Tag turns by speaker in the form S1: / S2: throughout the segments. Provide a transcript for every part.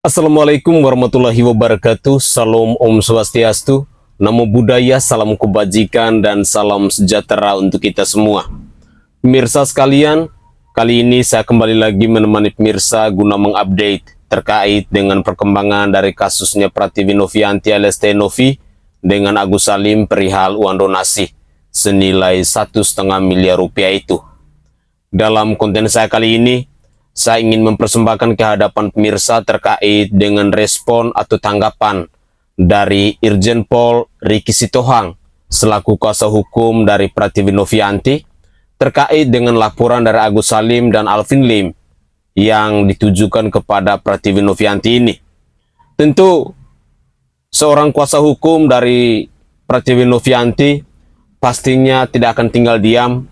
S1: Assalamualaikum warahmatullahi wabarakatuh. Salam Om Swastiastu. Namo Buddhaya, salam kebajikan dan salam sejahtera untuk kita semua. Pemirsa sekalian, kali ini saya kembali lagi menemani pemirsa guna mengupdate terkait dengan perkembangan dari kasusnya Pratiwi Novianti alias Teh Novi dengan Agus Salim perihal uang donasi senilai 1,5 miliar rupiah itu. Dalam konten saya kali ini, saya ingin mempersembahkan ke hadapan pemirsa terkait dengan respon atau tanggapan dari Irjen Pol Ricky Sitohang selaku kuasa hukum dari Pratiwi Novianti terkait dengan laporan dari Agus Salim dan Alvin Lim yang ditujukan kepada Pratiwi Novianti ini. Tentu seorang kuasa hukum dari Pratiwi Novianti pastinya tidak akan tinggal diam.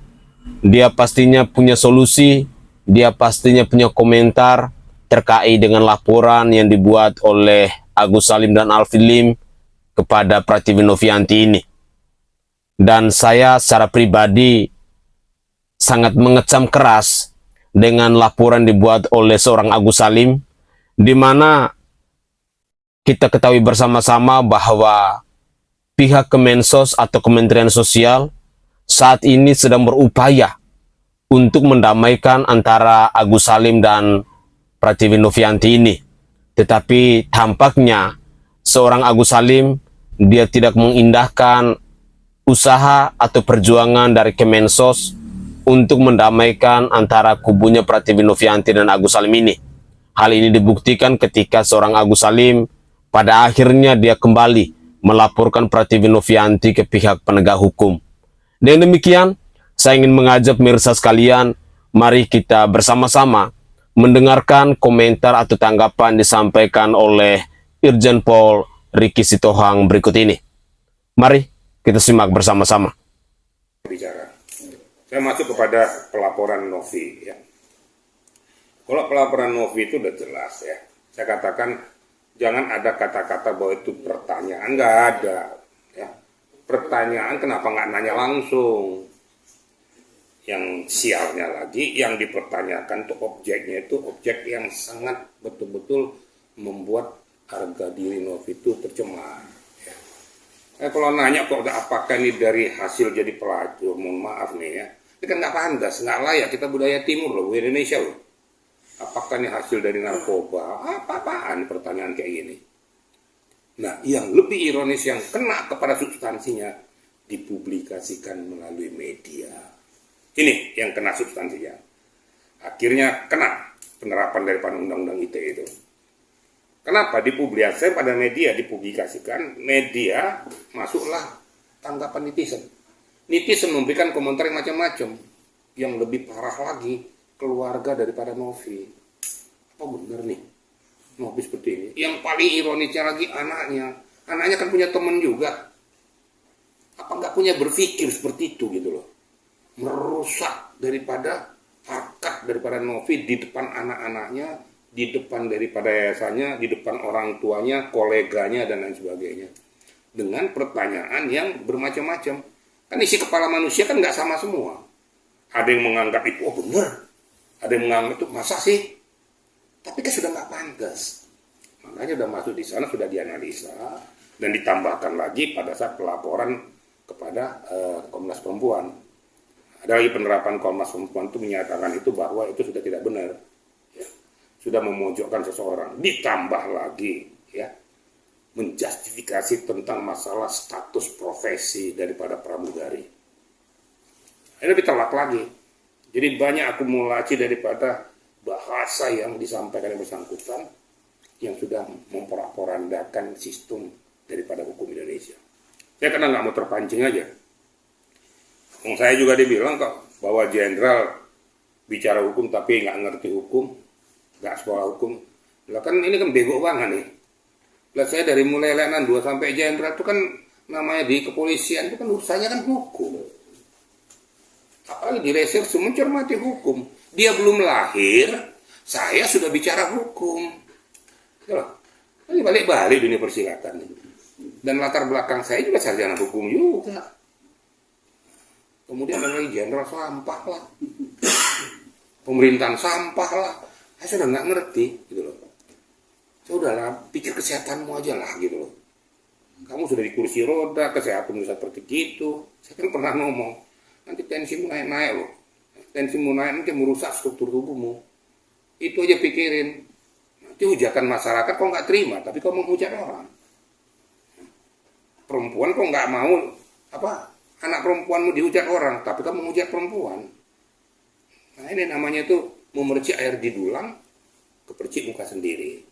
S1: Dia pastinya punya solusi, dia pastinya punya komentar terkait dengan laporan yang dibuat oleh Agus Salim dan Alvin Lim kepada Pratiwi Novianti ini. Dan saya secara pribadi sangat mengecam keras dengan laporan dibuat oleh seorang Agus Salim, di mana kita ketahui bersama-sama bahwa pihak Kemensos atau Kementerian Sosial saat ini sedang berupaya untuk mendamaikan antara Agus Salim dan Pratiwi Novianti ini. Tetapi tampaknya seorang Agus Salim, dia tidak mengindahkan usaha atau perjuangan dari Kemensos untuk mendamaikan antara kubunya Pratiwi Novianti dan Agus Salim ini. Hal ini dibuktikan ketika seorang Agus Salim pada akhirnya dia kembali melaporkan Pratiwi Novianti ke pihak penegak hukum. Dengan demikian, saya ingin mengajak pemirsa sekalian, mari kita bersama-sama mendengarkan komentar atau tanggapan disampaikan oleh Irjen Pol Ricky Sitohang berikut ini. Mari kita simak bersama-sama.
S2: Bicara. Saya masuk kepada pelaporan Novi. Ya. Kalau pelaporan Novi itu udah jelas ya. Saya katakan jangan ada kata-kata bahwa itu pertanyaan, nggak ada. Ya. Pertanyaan kenapa nggak nanya langsung? Yang sialnya lagi, yang dipertanyakan tuh objeknya itu objek yang sangat betul-betul membuat harga diri Novi itu tercemar. Ya. Kalau nanya kok apakah ini dari hasil jadi pelacur, mohon maaf nih ya, ini kan nggak pantas, nggak layak, kita budaya timur loh, Indonesia loh. Apakah ini hasil dari narkoba? Apa-apaan pertanyaan kayak gini? Nah, yang lebih ironis yang kena kepada substansinya dipublikasikan melalui media. Ini yang kena substansinya. Akhirnya kena penerapan daripada undang-undang ITE itu. Kenapa dipublikasikan pada media, dipublikasikan, media masuklah tanggapan netizen. Netizen memberikan komentar yang macam-macam. Yang lebih parah lagi, keluarga daripada Novi. Apa benar nih Novi seperti ini? Yang paling ironisnya lagi anaknya. Anaknya kan punya teman juga. Apa nggak punya berpikir seperti itu gitu loh. Merusak daripada harkat daripada Novi di depan anak-anaknya, di depan daripada yayasannya, di depan orang tuanya, koleganya, dan lain sebagainya. Dengan pertanyaan yang bermacam-macam. Kan isi kepala manusia kan nggak sama semua. Ada yang menganggap itu, oh benar. Ada yang menganggap itu, masa sih? Tapi kan sudah nggak pantas. Makanya sudah masuk di sana, sudah dianalisa, dan ditambahkan lagi pada saat pelaporan kepada Komnas Perempuan. Ada lagi penerapan Komnas Perempuan itu menyatakan itu bahwa itu sudah tidak benar. Ya. Sudah memojokkan seseorang. Ditambah lagi ya, menjustifikasi tentang masalah status profesi daripada pramugari. Ini lebih telak lagi. Jadi banyak akumulasi daripada bahasa yang disampaikan yang bersangkutan yang sudah memporak-porandakan sistem daripada hukum Indonesia. Saya karena nggak mau terpancing aja. Saya juga dibilang kok bahwa jenderal bicara hukum tapi nggak ngerti hukum, nggak sekolah hukum. Lah kan ini kan bego banget nih. Lah saya dari mulai letnan 2 sampai jenderal itu kan namanya di kepolisian itu kan urusannya kan hukum. Apalagi di reserse mencermati hukum. Dia belum lahir, saya sudah bicara hukum. Gitu loh. Ini balik-balik dunia persilatan. Dan latar belakang saya juga sarjana hukum juga. Kemudian ada lagi jenderal sampah lah. Pemerintahan sampah lah. Saya sudah nggak ngerti gitu loh. Saya udahlah, pikir kesehatanmu aja lah gitu loh. Kamu sudah di kursi roda, kesehatan bisa seperti itu. Saya kan pernah ngomong, nanti tensimu naik-naik loh. Tensimu naik nanti merusak struktur tubuhmu. Itu aja pikirin. Nanti hujatan masyarakat kok nggak terima, tapi kau menghujat orang. Perempuan kok nggak mau, anak perempuanmu dihujat orang, tapi kamu menghujat perempuan. Nah ini namanya tuh memercik air di dulang, kepercik muka sendiri.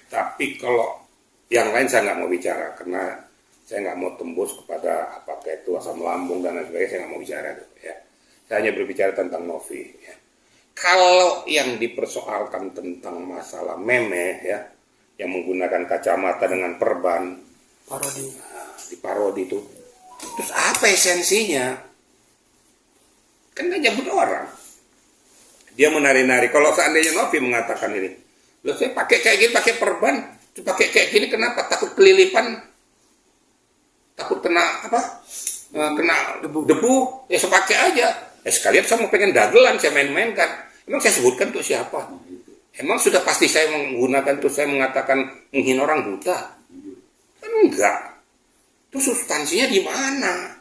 S2: Tapi kalau yang lain saya nggak mau bicara, karena saya nggak mau tembus kepada apakah itu asam lambung dan lain sebagainya, saya nggak mau bicara itu. Ya. Saya hanya berbicara tentang Novi. Ya. Kalau yang dipersoalkan tentang masalah meme, ya, yang menggunakan kacamata dengan perban, di parodi itu, terus apa esensinya? Kan nggak nyebut orang. Dia menari-nari. Kalau seandainya Novi mengatakan ini, loh saya pakai kayak gini, pakai perban, pakai kayak gini, kenapa? Takut kelilipan, takut kena kena debu, ya saya pakai aja. Sekalian saya mau pengen dagelan, saya main-mainkan. Emang saya sebutkan untuk siapa? Emang sudah pasti saya menggunakan itu, saya mengatakan menghina orang buta? Kan enggak. Itu substansinya di mana?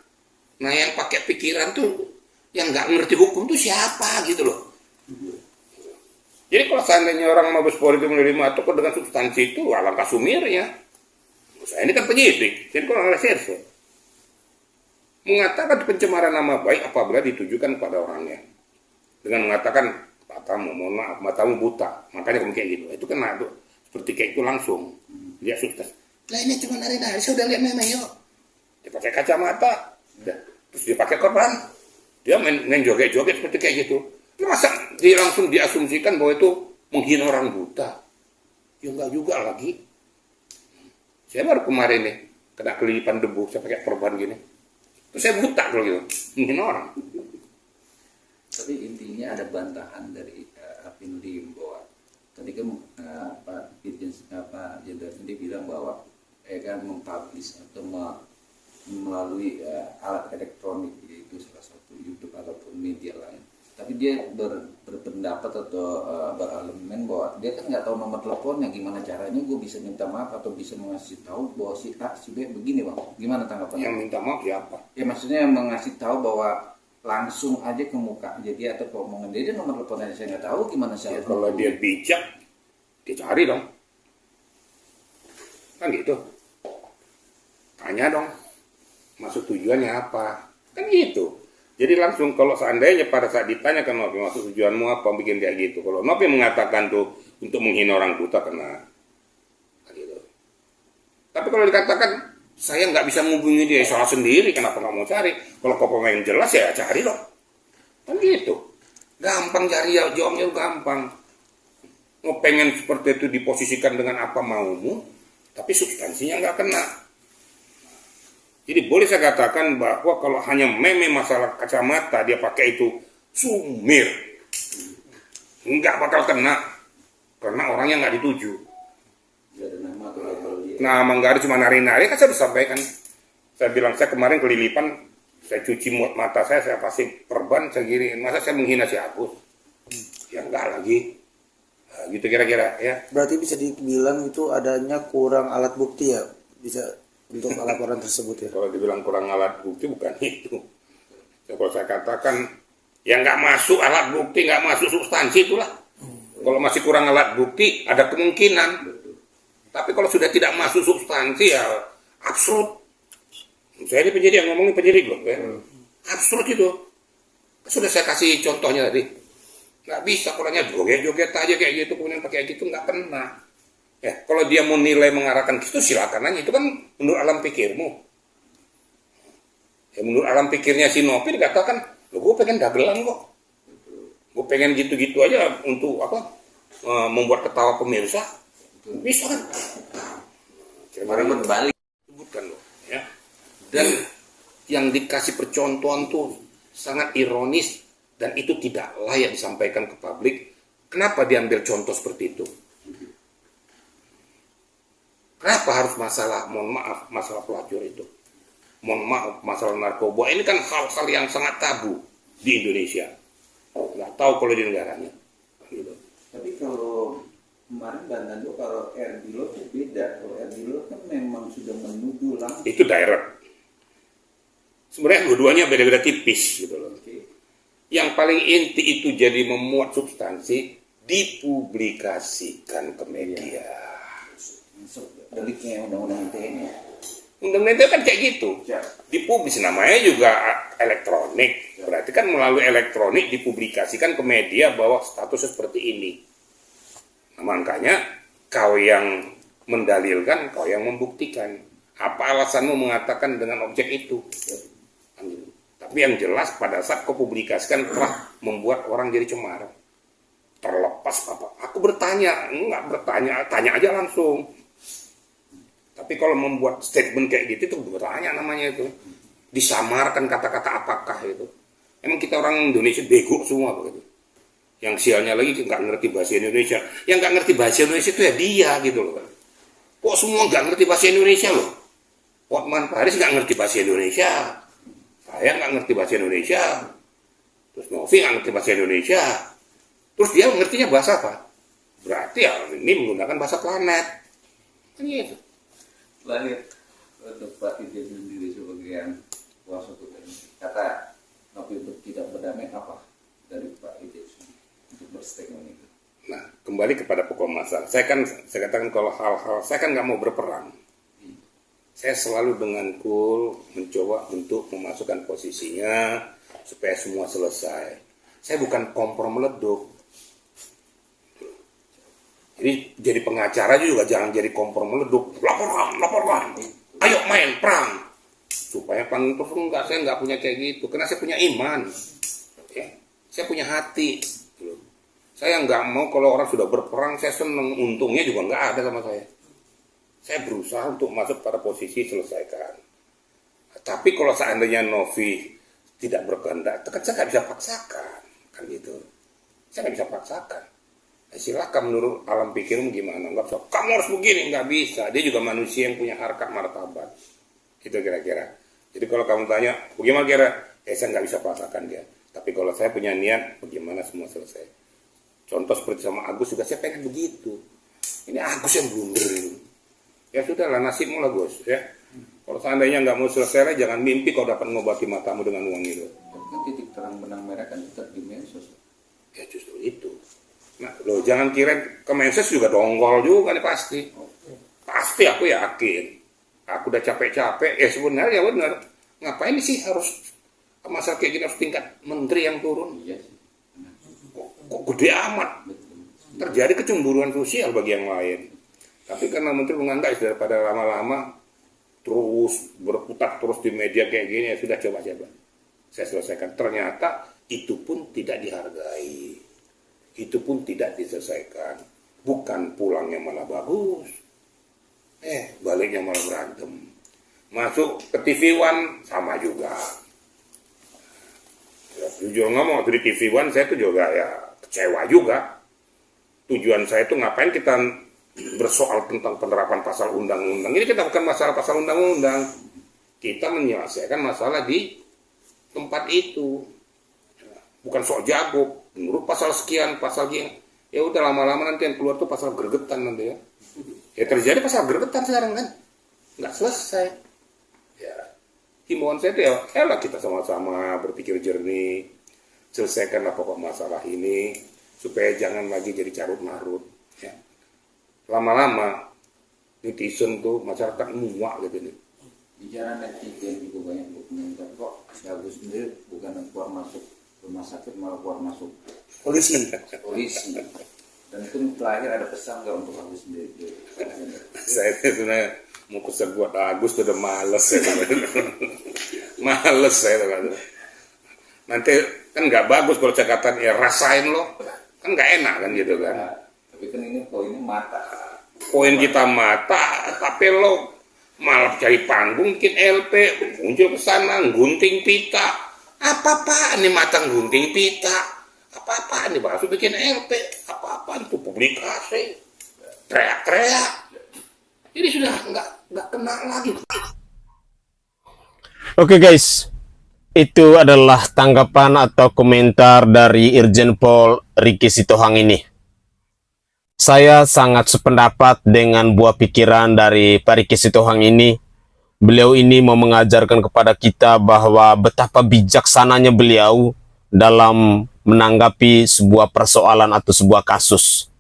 S2: Nah yang pakai pikiran tuh, yang nggak ngerti hukum tuh siapa gitu loh. Jadi kalau seandainya orang Mabes Polri itu menerima atau dengan substansi itu, alangkah sumirnya. Saya ini kan penyidik, jadi kalau reserse mengatakan pencemaran nama baik apabila ditujukan pada orangnya dengan mengatakan matamu, mohon maaf, matamu buta, makanya kamu kayak gitu. Itu kena tuh seperti kayak itu langsung lihat substansi. Lah ini cuma nari-nari, saya udah lihat meme yuk. Dia pakai kacamata, terus dia pakai korban, dia main joget-joget seperti kayak gitu. Masa dia langsung diasumsikan bahwa itu menghina orang buta? Ya enggak juga lagi. Saya baru kemarin nih kena kelilipan debu, saya pakai perban gini. Terus saya buta kalau gitu, menghina orang.
S3: Tapi intinya ada bantahan dari Apindim bahwa tadi kan Pak Jenderal sendiri bilang bahwa kan mempublish atau melalui alat elektronik, yaitu salah satu YouTube ataupun media lain. Tapi dia berpendapat atau berargumen bahwa dia kan nggak tahu nomor teleponnya, gimana caranya gue bisa minta maaf atau bisa mengasih tahu bahwa si A, si B begini bang, gimana tanggapannya?
S2: Yang minta maaf siapa?
S3: Ya maksudnya mengasih tahu bahwa langsung aja ke muka jadi atau omongan dia nomor teleponnya saya nggak tahu, gimana saya?
S2: Ya, kalau dia bijak, dia cari dong, kan gitu. Tanya dong, maksud tujuannya apa? Kan gitu. Jadi langsung kalau seandainya pada saat ditanya ke Novi, maksud tujuanmu apa bikin kayak gitu. Kalau Novi mengatakan tuh untuk menghina orang buta kena. Gitu. Tapi kalau dikatakan saya nggak bisa menghubungi dia, salah sendiri, kenapa nggak mau cari? Kalau kau pengen jelas ya cari dong. Kan gitu. Gampang cari ya, jawabnya gampang. Mau pengen seperti itu diposisikan dengan apa maumu, tapi substansinya nggak kena. Jadi boleh saya katakan bahwa kalau hanya meme masalah kacamata dia pakai itu sumir, nggak bakal kena karena orangnya nggak dituju. Nama nggak ada, cuma nari-nari kan saya sudah sampaikan. Saya bilang saya kemarin kelilipan, saya cuci mata saya pasti perban, saya gini. Masa saya menghina si Agus? Ya enggak lagi. Nah, gitu kira-kira ya.
S4: Berarti bisa dibilang itu adanya kurang alat bukti ya, bisa untuk laporan tersebut ya.
S2: Kalau dibilang kurang alat bukti bukan itu. Kalau saya katakan ya nggak masuk alat bukti, nggak masuk substansi itulah. Kalau masih kurang alat bukti ada kemungkinan. Tapi kalau sudah tidak masuk substansi ya absurd. Saya ini penyidik yang ngomongin penyidik loh. Ya. Absurd itu. Sudah saya kasih contohnya tadi. Nggak bisa orangnya joget-joget aja kayak gitu, kemudian pakai gitu, nggak pernah. Ya, kalau dia mau nilai mengarahkan ke situ silakan aja, itu kan menurut alam pikirmu. Ya, menurut alam pikirnya si Novi dikatakan, lo gue pengen dagelan kok. Gue pengen gitu-gitu aja untuk membuat ketawa pemirsa. Bisa kan?
S3: Kemarin berbalik.
S2: Sebutkan loh, ya. Dan yang dikasih percontohan tuh sangat ironis dan itu tidak layak disampaikan ke publik. Kenapa diambil contoh seperti itu? Kenapa harus masalah, mohon maaf, masalah pelacur itu? Mohon maaf, masalah narkoba. Ini kan hal-hal yang sangat tabu di Indonesia. Nggak tahu kalau di negaranya. Gitu.
S3: Tapi kalau kemarin Banten itu kalau air bilo itu beda. Kalau air bilo kan memang sudah menuju langsung.
S2: Itu direct. Sebenarnya dua-duanya beda-beda tipis gitu loh.
S3: Oke.
S2: Yang paling inti itu jadi memuat substansi, dipublikasikan ke media.
S3: Masuk deliknya undang-undang ITE ini.
S2: Undang-undang itu kan kayak gitu.
S3: Ya.
S2: Dipublis, namanya juga elektronik. Berarti kan melalui elektronik dipublikasikan ke media bahwa statusnya seperti ini. Nah, makanya kau yang mendalilkan, kau yang membuktikan. Apa alasanmu mengatakan dengan objek itu? Tapi yang jelas pada saat kau publikasikan telah membuat orang jadi cemar. Terlepas apa? Aku bertanya, enggak bertanya, tanya aja langsung. Tapi kalau membuat statement kayak gitu itu bertanya namanya itu. Disamarkan kata-kata apakah itu. Emang kita orang Indonesia bego semua begitu. Yang sialnya lagi nggak ngerti bahasa Indonesia. Yang nggak ngerti bahasa Indonesia itu ya dia gitu loh. Kok semua nggak ngerti bahasa Indonesia loh? Hotman Paris nggak ngerti bahasa Indonesia. Saya nggak ngerti bahasa Indonesia. Terus Novi nggak ngerti bahasa Indonesia. Terus dia ngertinya bahasa apa? Berarti ya ini menggunakan bahasa planet. Kan gitu.
S3: Lahir untuk Pak Idil sendiri sebagai yang kuasa hukum, kata Novi untuk tidak berdamai apa dari Pak Idil untuk berstatement itu?
S2: Nah, kembali kepada pokok masalah. Saya katakan kalau hal-hal, saya kan nggak mau berperang. Saya selalu dengan cool mencoba untuk memasukkan posisinya supaya semua selesai. Saya bukan kompor meleduk. Jadi pengacara juga jangan jadi kompor meleduk. Laporan. Ayo main perang. Supaya perang terus enggak, saya nggak punya kayak gitu. Karena saya punya iman. Ya, saya punya hati. Saya nggak mau kalau orang sudah berperang, saya seneng. Untungnya juga nggak ada sama saya. Saya berusaha untuk masuk pada posisi selesaikan. Tapi kalau seandainya Novi tidak berkehendak, kan saya nggak bisa paksakan. Kan gitu. Saya nggak bisa paksakan. Silahkan menurut alam pikirmu gimana, nggak bisa, kamu harus begini, nggak bisa. Dia juga manusia yang punya harkat martabat, itu kira-kira. Jadi kalau kamu tanya bagaimana kira, saya nggak bisa paksakan dia. Tapi kalau saya punya niat, bagaimana semua selesai. Contoh seperti sama Agus juga, saya pengen begitu. Ini Agus yang blunder ini. Ya sudahlah, nasibmu lah Gus ya. Kalau seandainya nggak mau selesai, jangan mimpi kau dapat mengobati matamu dengan uang itu.
S3: Tapi kan titik terang benang merah kan tetap di medsos.
S2: Ya justru itu. Nah, lo jangan kira Kemensos juga dongkol juga nih pasti. Pasti aku yakin. Aku udah capek-capek. Ya sebenarnya benar. Ngapain sih harus masalah kayak gini harus tingkat menteri yang turun?
S3: Iya sih.
S2: Kok gede amat? Terjadi kecemburuan sosial bagi yang lain. Tapi karena menteri menganggap daripada lama-lama terus berputar terus di media kayak gini, ya sudah coba. Saya selesaikan. Ternyata itu pun tidak dihargai. Itu pun tidak diselesaikan. Bukan pulangnya malah bagus, baliknya malah berantem. Masuk ke TV One sama juga. Ya, jujur ngomong, waktu di TV One saya tuh juga ya kecewa juga. Tujuan saya tuh ngapain kita bersoal tentang penerapan pasal undang-undang. Ini kita bukan masalah pasal undang-undang. Kita menyelesaikan masalah di tempat itu. Bukan sok jago. Menurut pasal sekian, pasal gini. Ya udah lama-lama nanti yang keluar tuh pasal gregetan nanti ya. Ya terjadi pasal gregetan sekarang kan. Nggak selesai. Ya. Himbauan saya tuh ya lah kita sama-sama berpikir jernih. Selesaikanlah pokok masalah ini. Supaya jangan lagi jadi carut-marut. Ya. Lama-lama netizen tuh masyarakat muak gitu nih.
S3: Bicara netizen juga banyak komentar kok Agus sendiri bukan keluar masuk rumah sakit malah keluar masuk
S4: polisi.
S3: Dan itu terakhir ada pesan nggak untuk Agus sendiri?
S2: Saya sebenarnya mau pesan buat Agus tuh udah males ya. Males saya tuh. Nanti kan nggak bagus kalau saya katakan ya rasain loh, kan nggak enak kan gitu kan.
S3: Nah, tapi kan ini poinnya mata.
S2: Poin kita mata, tapi lo malah cari panggung bikin LP, muncul ke sana gunting pita. Apa-apaan nih mata gunting pita? Apa-apaan nih baru bikin LP? Apa-apaan tuh publikasi? Teriak-teriak. Jadi sudah nggak kena lagi.
S1: Oke guys, itu adalah tanggapan atau komentar dari Irjen Pol Ricky Sitohang ini. Saya sangat sependapat dengan buah pikiran dari Pak Riki Sitohang ini. Beliau ini mau mengajarkan kepada kita bahwa betapa bijaksananya beliau dalam menanggapi sebuah persoalan atau sebuah kasus.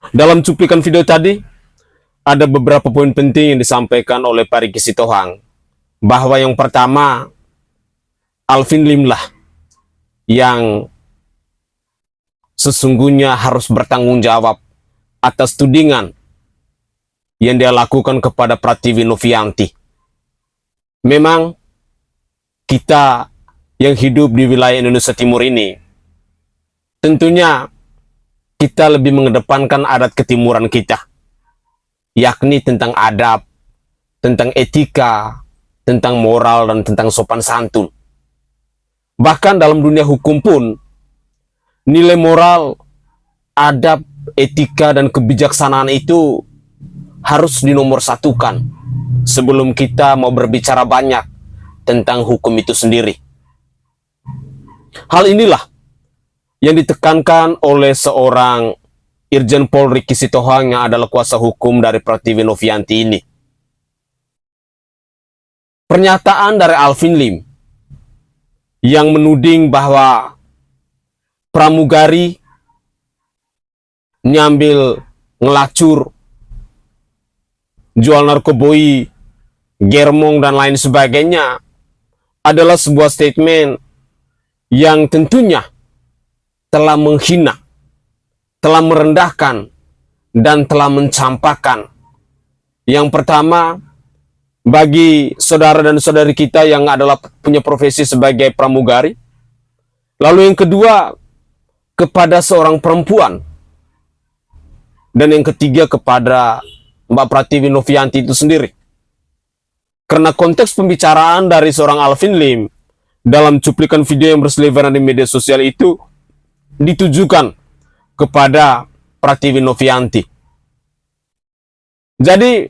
S1: Dalam cuplikan video tadi, ada beberapa poin penting yang disampaikan oleh Pak Riki Sitohang. Bahwa yang pertama, Alvin Lim lah yang sesungguhnya harus bertanggung jawab atas tudingan yang dia lakukan kepada Pratiwi Novianti. Memang kita yang hidup di wilayah Indonesia Timur ini, tentunya kita lebih mengedepankan adat ketimuran kita, yakni tentang adab, tentang etika, tentang moral, dan tentang sopan santun. Bahkan dalam dunia hukum pun, nilai moral, adab, etika, dan kebijaksanaan itu harus dinomorsatukan sebelum kita mau berbicara banyak tentang hukum itu sendiri. Hal inilah yang ditekankan oleh seorang Irjen Pol Riki Sitohang yang adalah kuasa hukum dari Pratiwi Novianti ini. Pernyataan dari Alvin Lim yang menuding bahwa pramugari nyambil, ngelacur, jual narkoboi, germong, dan lain sebagainya adalah sebuah statement yang tentunya telah menghina, telah merendahkan, dan telah mencampakkan. Yang pertama, bagi saudara dan saudari kita yang adalah punya profesi sebagai pramugari. Lalu yang kedua, kepada seorang perempuan. Dan yang ketiga, kepada Mbak Pratiwi Novianti itu sendiri. Karena konteks pembicaraan dari seorang Alvin Lim dalam cuplikan video yang berseliweran di media sosial itu ditujukan kepada Pratiwi Novianti. Jadi,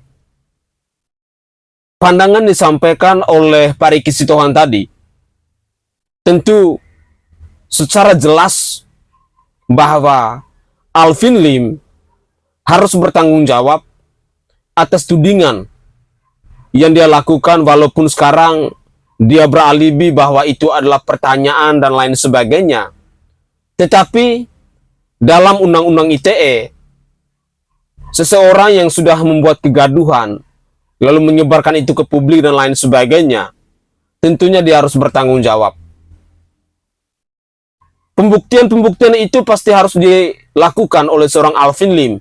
S1: pandangan disampaikan oleh Pak Riki Sitohang tadi tentu secara jelas bahwa Alvin Lim harus bertanggung jawab atas tudingan yang dia lakukan, walaupun sekarang dia beralibi bahwa itu adalah pertanyaan dan lain sebagainya. Tetapi dalam Undang-Undang ITE, seseorang yang sudah membuat kegaduhan lalu menyebarkan itu ke publik dan lain sebagainya, tentunya dia harus bertanggung jawab. Pembuktian-pembuktian itu pasti harus dilakukan oleh seorang Alvin Lim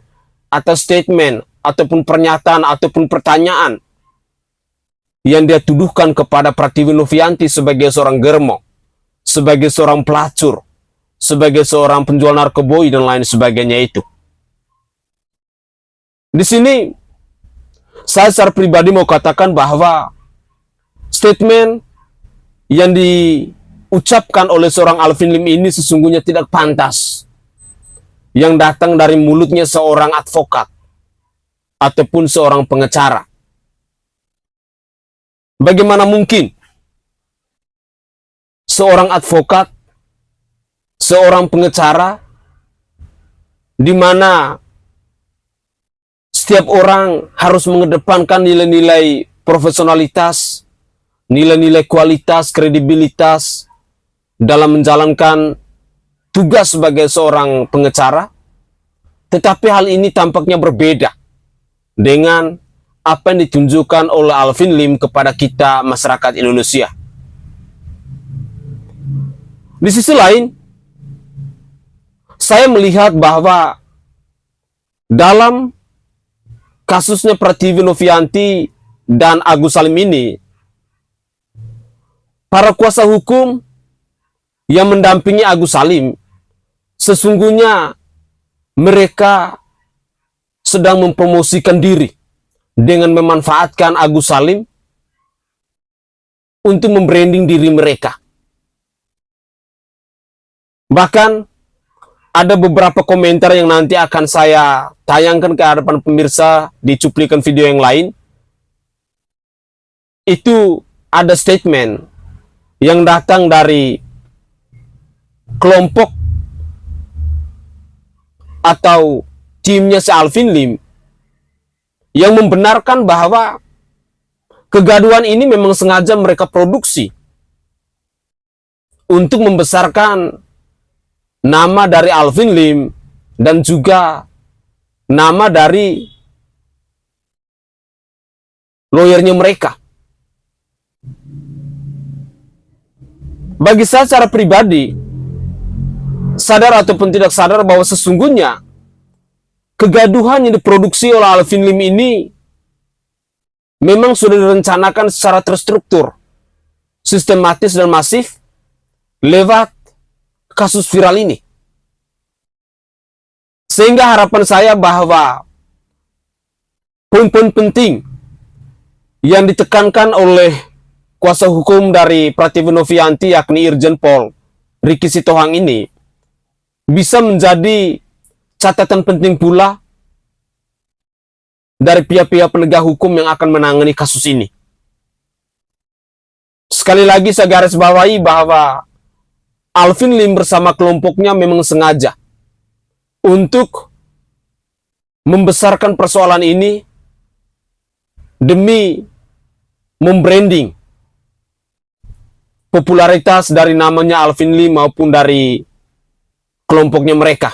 S1: atas statement ataupun pernyataan ataupun pertanyaan yang dia tuduhkan kepada Pratiwi Novianti sebagai seorang germo, sebagai seorang pelacur, sebagai seorang penjual narkoboi dan lain sebagainya itu. Di sini saya secara pribadi mau katakan bahwa statement yang diucapkan oleh seorang Alvin Lim ini sesungguhnya tidak pantas, yang datang dari mulutnya seorang advokat ataupun seorang pengacara. Bagaimana mungkin seorang advokat, seorang pengacara, di mana setiap orang harus mengedepankan nilai-nilai profesionalitas, nilai-nilai kualitas, kredibilitas dalam menjalankan tugas sebagai seorang pengacara. Tetapi hal ini tampaknya berbeda dengan apa yang ditunjukkan oleh Alvin Lim kepada kita masyarakat Indonesia. Di sisi lain, saya melihat bahwa dalam kasusnya Pratiwi Novianti dan Agus Salim ini, para kuasa hukum yang mendampingi Agus Salim, sesungguhnya mereka sedang mempromosikan diri dengan memanfaatkan Agus Salim untuk membranding diri mereka. Bahkan ada beberapa komentar yang nanti akan saya tayangkan ke hadapan pemirsa di cuplikan video yang lain. Itu ada statement yang datang dari kelompok atau timnya si Alvin Lim yang membenarkan bahwa kegaduhan ini memang sengaja mereka produksi untuk membesarkan nama dari Alvin Lim dan juga nama dari lawyernya mereka. Bagi saya secara pribadi, sadar ataupun tidak sadar bahwa sesungguhnya kegaduhan yang diproduksi oleh Alvin Lim ini memang sudah direncanakan secara terstruktur, sistematis dan masif lewat kasus viral ini. Sehingga harapan saya bahwa poin-poin penting yang ditekankan oleh kuasa hukum dari Prativi Novianti yakni Irjen Pol Ricky Sitohang ini bisa menjadi catatan penting pula dari pihak-pihak penegak hukum yang akan menangani kasus ini. Sekali lagi saya garis bawahi bahwa Alvin Lim bersama kelompoknya memang sengaja untuk membesarkan persoalan ini demi membranding popularitas dari namanya Alvin Lim maupun dari kelompoknya mereka.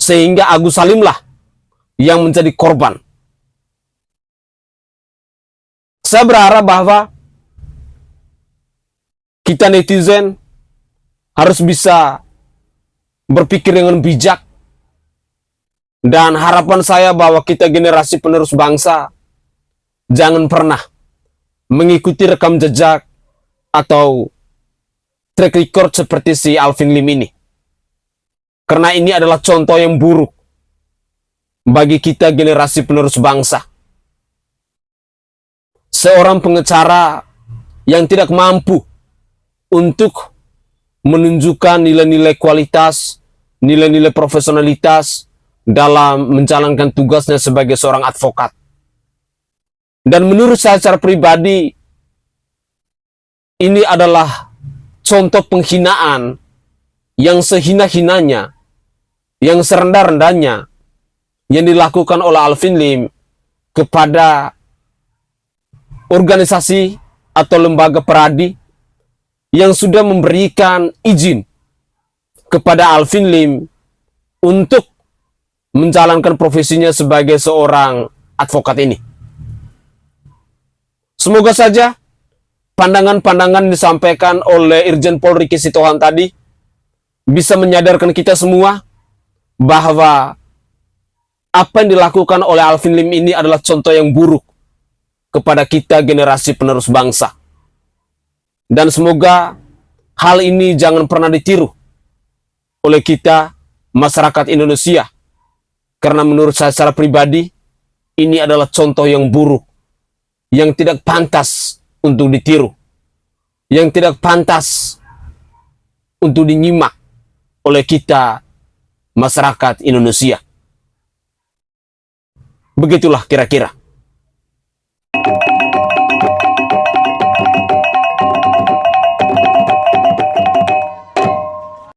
S1: Sehingga Agus Salim lah yang menjadi korban. Saya berharap bahwa kita netizen harus bisa berpikir dengan bijak, dan harapan saya bahwa kita generasi penerus bangsa jangan pernah mengikuti rekam jejak atau track record seperti si Alvin Lim ini. Karena ini adalah contoh yang buruk bagi kita generasi penerus bangsa. Seorang pengacara yang tidak mampu untuk menunjukkan nilai-nilai kualitas, nilai-nilai profesionalitas dalam menjalankan tugasnya sebagai seorang advokat. Dan menurut saya secara pribadi, ini adalah contoh penghinaan yang sehina-hinanya, yang serendah-rendahnya yang dilakukan oleh Alvin Lim kepada organisasi atau lembaga peradi yang sudah memberikan izin kepada Alvin Lim untuk menjalankan profesinya sebagai seorang advokat ini. Semoga saja pandangan-pandangan disampaikan oleh Irjen Pol Ricky Sitohang tadi bisa menyadarkan kita semua bahwa apa yang dilakukan oleh Alvin Lim ini adalah contoh yang buruk kepada kita generasi penerus bangsa. Dan semoga hal ini jangan pernah ditiru oleh kita masyarakat Indonesia. Karena menurut saya secara pribadi, ini adalah contoh yang buruk, yang tidak pantas untuk ditiru, yang tidak pantas untuk dinyimak oleh kita masyarakat Indonesia. Begitulah kira-kira.